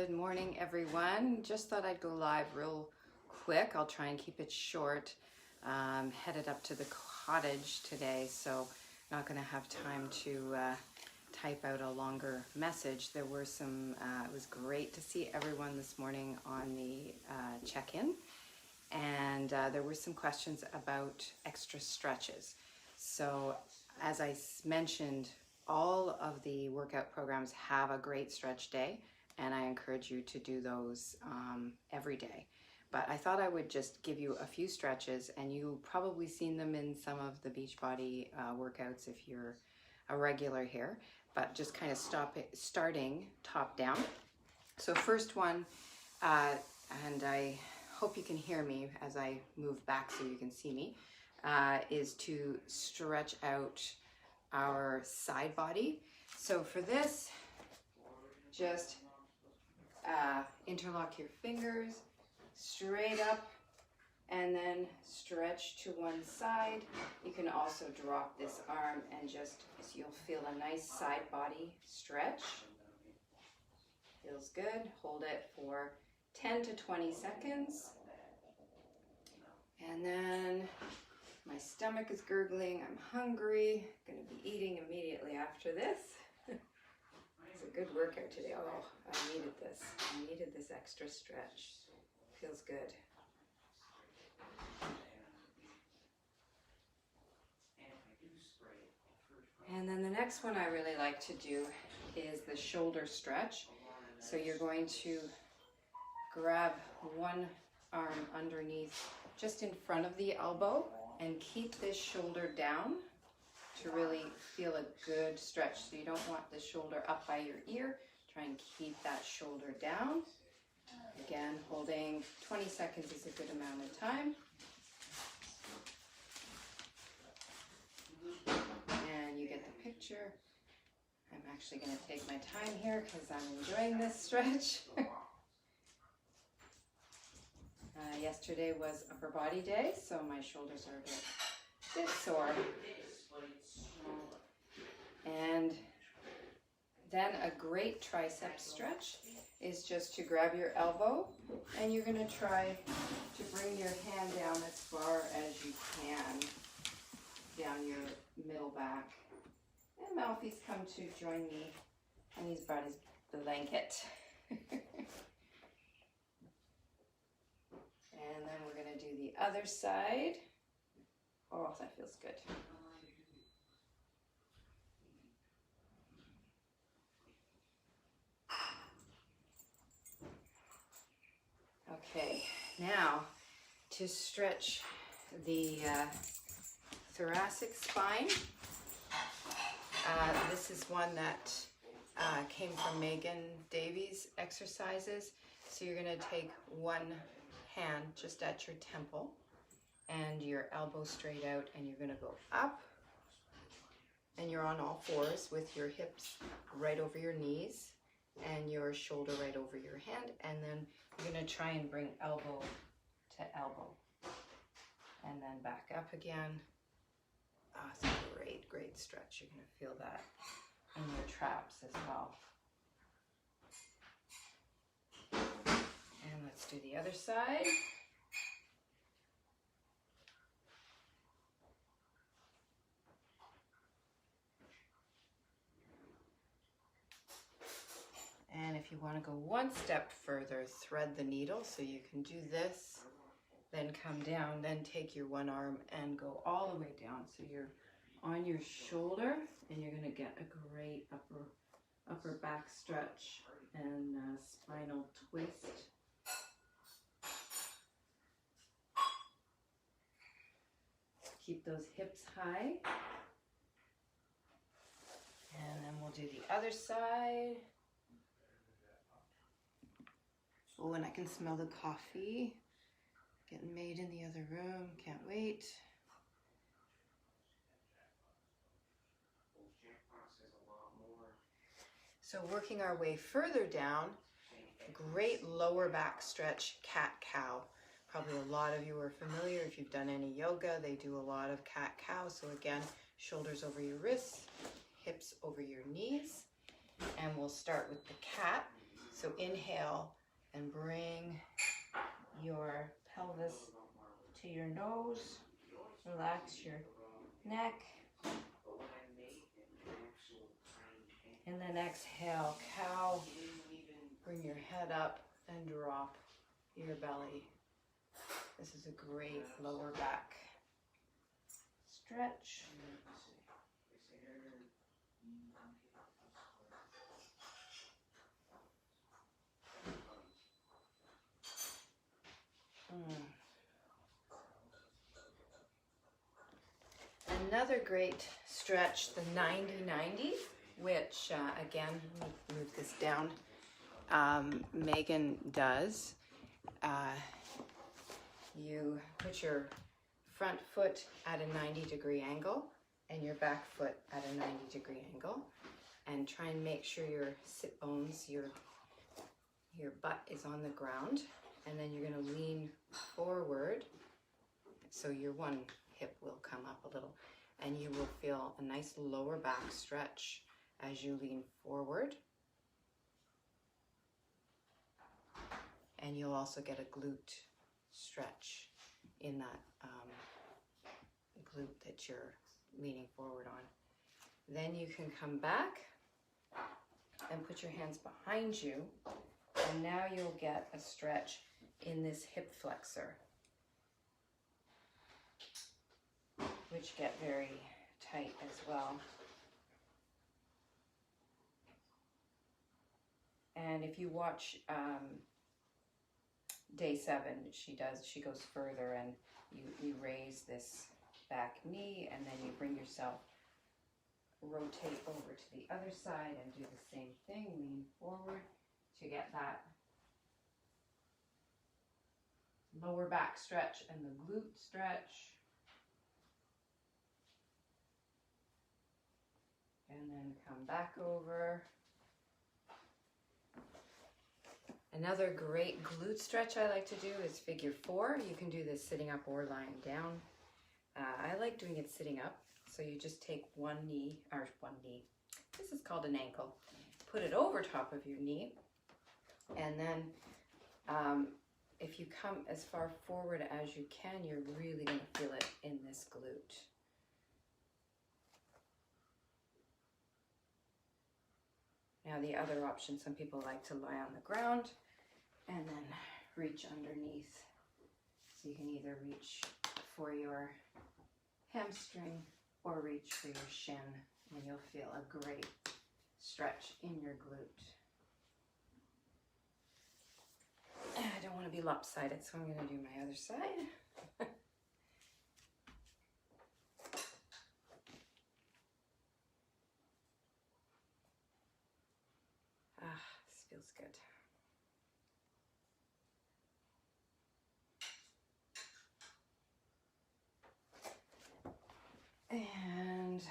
Good morning, everyone. Just thought I'd go live real quick. I'll try and keep it short. Headed up to the cottage today, so not going to have time to type out a longer message. There were some, it was great to see everyone this morning on the check-in, and there were some questions about extra stretches. So as I mentioned, all of the workout programs have a great stretch day, and I encourage you to do those every day. But I thought I would just give you a few stretches, and you've probably seen them in some of the Beachbody workouts if you're a regular here, but just kind of starting top down. So first one, and I hope you can hear me as I move back so you can see me, is to stretch out our side body. So for this, just interlock your fingers straight up and then stretch to one side. You can also drop this arm and just, so you'll feel a nice side body stretch. Feels good. Hold it for 10 to 20 seconds. And then my stomach is gurgling. I'm hungry. I'm going to be eating immediately after this. It's a good workout today. Oh, I needed this. I needed this extra stretch. Feels good. And then the next one I really like to do is the shoulder stretch. So you're going to grab one arm underneath, just in front of the elbow, and keep this shoulder down to really feel a good stretch. So you don't want the shoulder up by your ear. Try and keep that shoulder down. Again, holding 20 seconds is a good amount of time. And you get the picture. I'm actually going to take my time here because I'm enjoying this stretch. Yesterday was upper body day, so my shoulders are a bit sore. And then a great tricep stretch is just to grab your elbow, and you're going to try to bring your hand down as far as you can down your middle back. And Malfie's come to join me, and he's brought his blanket. And then we're going to do the other side. Oh, that feels good. Okay, now to stretch the thoracic spine. This is one that came from Megan Davies' exercises. So you're going to take one hand just at your temple and your elbow straight out, and you're going to go up, and you're on all fours with your hips right over your knees and your shoulder right over your hand, and then you're going to try and bring elbow to elbow and then back up again. It's a great stretch. You're going to feel that in your traps as well. And let's do the other side. And if you want to go one step further, thread the needle. So you can do this, then come down, then take your one arm and go all the way down. So you're on your shoulder, and you're going to get a great upper back stretch and spinal twist. Keep those hips high. And then we'll do the other side. Oh, and I can smell the coffee getting made in the other room. Can't wait. So working our way further down, great lower back stretch, cat-cow. Probably a lot of you are familiar. If you've done any yoga, they do a lot of cat-cow. So again, shoulders over your wrists, hips over your knees. And we'll start with the cat. So inhale and bring your pelvis to your nose. Relax your neck. And then exhale, cow. Bring your head up and drop your belly. This is a great lower back stretch. Another great stretch, the 90-90, which again, let me move this down, Megan does. You put your front foot at a 90-degree angle and your back foot at a 90-degree angle, and try and make sure your sit bones, your butt is on the ground, and then you're going to lean forward, so your one hip will come up a little, and you will feel a nice lower back stretch as you lean forward. And you'll also get a glute stretch in that glute that you're leaning forward on. Then you can come back and put your hands behind you, and now you'll get a stretch in this hip flexor, which get very tight as well. And if you watch day 7, she goes further, and you raise this back knee, and then you bring yourself, rotate over to the other side and do the same thing, lean forward to get that lower back stretch and the glute stretch. And then come back over. Another great glute stretch I like to do is figure 4. You can do this sitting up or lying down. I like doing it sitting up. So you just take one knee, this is called an ankle, put it over top of your knee, and then if you come as far forward as you can, you're really going to feel it in this glute. Now the other option, some people like to lie on the ground and then reach underneath. So you can either reach for your hamstring or reach for your shin, and you'll feel a great stretch in your glute. I don't want to be lopsided, so I'm going to do my other side. This feels good. And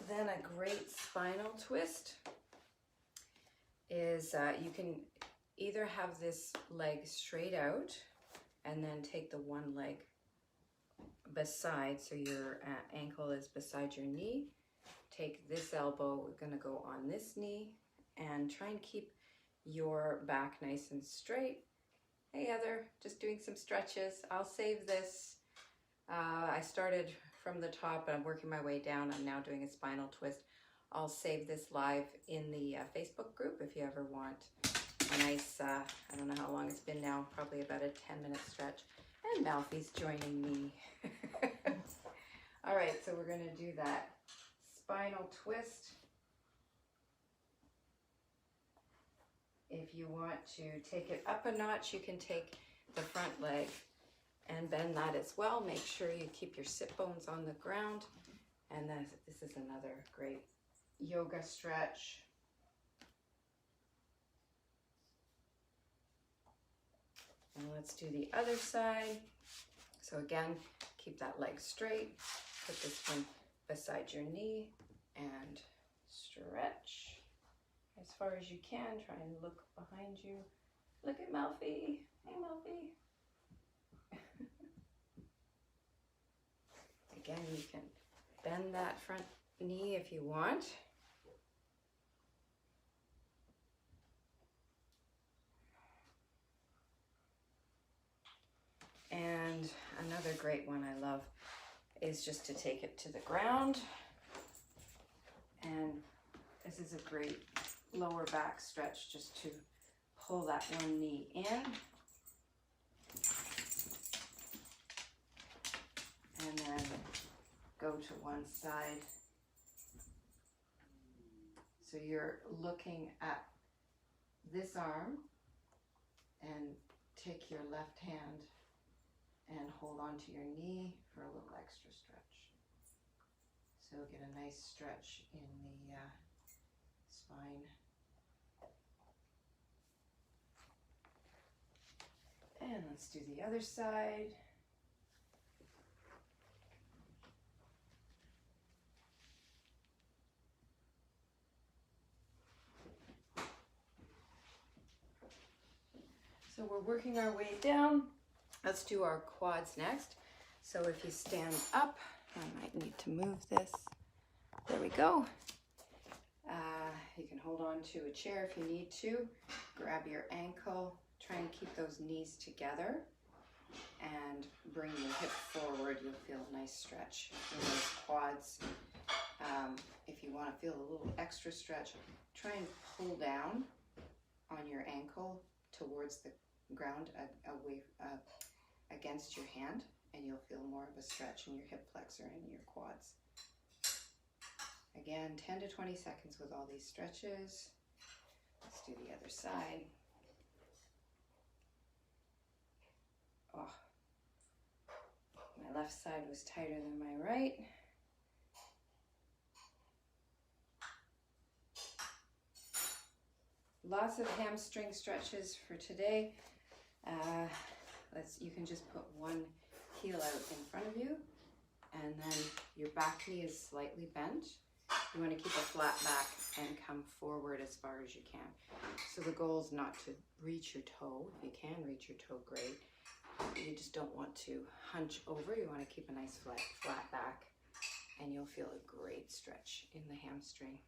then a great spinal twist is you can either have this leg straight out and then take the one leg beside, so your ankle is beside your knee. Take this elbow, we're going to go on this knee, and try and keep your back nice and straight. Hey Heather, just doing some stretches. I'll save this. I started from the top, but I'm working my way down. I'm now doing a spinal twist. I'll save this live in the Facebook group if you ever want a nice, I don't know how long it's been now, probably about a 10-minute stretch. And Malfi's joining me. All right, so we're going to do that spinal twist. If you want to take it up a notch, you can take the front leg and bend that as well. Make sure you keep your sit bones on the ground. And then this is another great yoga stretch. And let's do the other side. So again, keep that leg straight. Put this one beside your knee and stretch as far as you can. Try and look behind you. Look at Malfi. Hey, Malfi. Again, you can bend that front knee if you want. And another great one I love is just to take it to the ground. And this is a great lower back stretch, just to pull that one knee in. And then go to one side. So you're looking at this arm and take your left hand and hold on to your knee for a little extra stretch. So get a nice stretch in the spine. And let's do the other side. So we're working our way down. Let's do our quads next. So if you stand up, I might need to move this. There we go. You can hold on to a chair if you need to. Grab your ankle. Try and keep those knees together. And bring your hip forward. You'll feel a nice stretch in those quads. If you want to feel a little extra stretch, try and pull down on your ankle towards the ground, away against your hand, and you'll feel more of a stretch in your hip flexor and your quads. Again, 10 to 20 seconds with all these stretches. Let's do the other side. Oh, my left side was tighter than my right. Lots of hamstring stretches for today. You can just put one heel out in front of you, and then your back knee is slightly bent. You want to keep a flat back and come forward as far as you can. So the goal is not to reach your toe. If you can reach your toe, great. You just don't want to hunch over. You want to keep a nice flat back, and you'll feel a great stretch in the hamstring.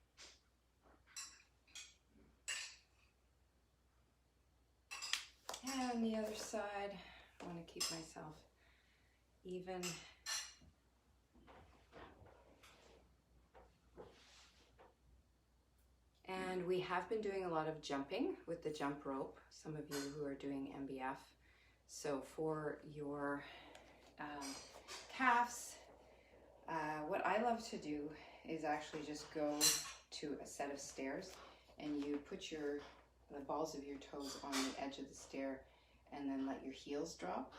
And the other side, I want to keep myself even. And we have been doing a lot of jumping with the jump rope, some of you who are doing MBF. So for your calves, what I love to do is actually just go to a set of stairs, and you put the balls of your toes on the edge of the stair, and then let your heels drop.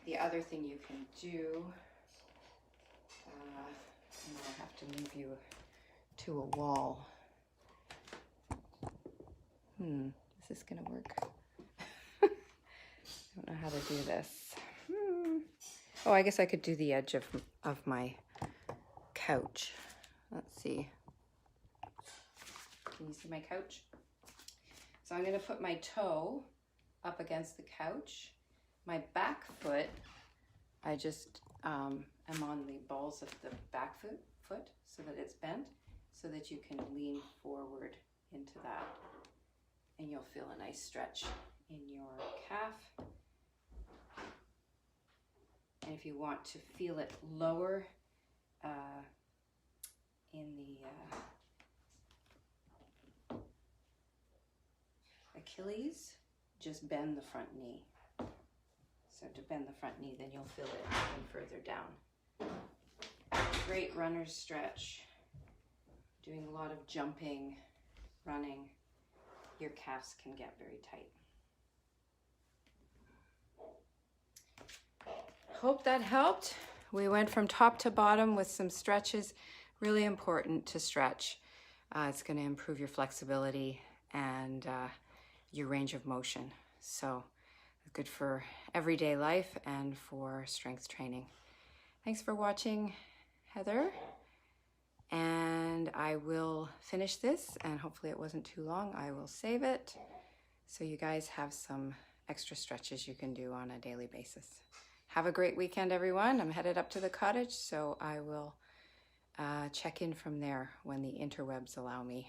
The other thing you can do, I'm gonna have to move you to a wall. Is this gonna work? I don't know how to do this. Oh, I guess I could do the edge of my couch. Let's see. Can you see my couch? So I'm going to put my toe up against the couch. My back foot, I just am on the balls of the back foot so that it's bent, so that you can lean forward into that. And you'll feel a nice stretch in your calf. And if you want to feel it lower in the Achilles, just bend the front knee. So to bend the front knee, then you'll feel it even further down. Great runner's stretch. Doing a lot of jumping, running, your calves can get very tight. Hope that helped. We went from top to bottom with some stretches. Really important to stretch. It's going to improve your flexibility and your range of motion. So good for everyday life and for strength training. Thanks for watching, Heather. And I will finish this, and hopefully it wasn't too long. I will save it so you guys have some extra stretches you can do on a daily basis. Have a great weekend, everyone. I'm headed up to the cottage, so I will check in from there when the interwebs allow me.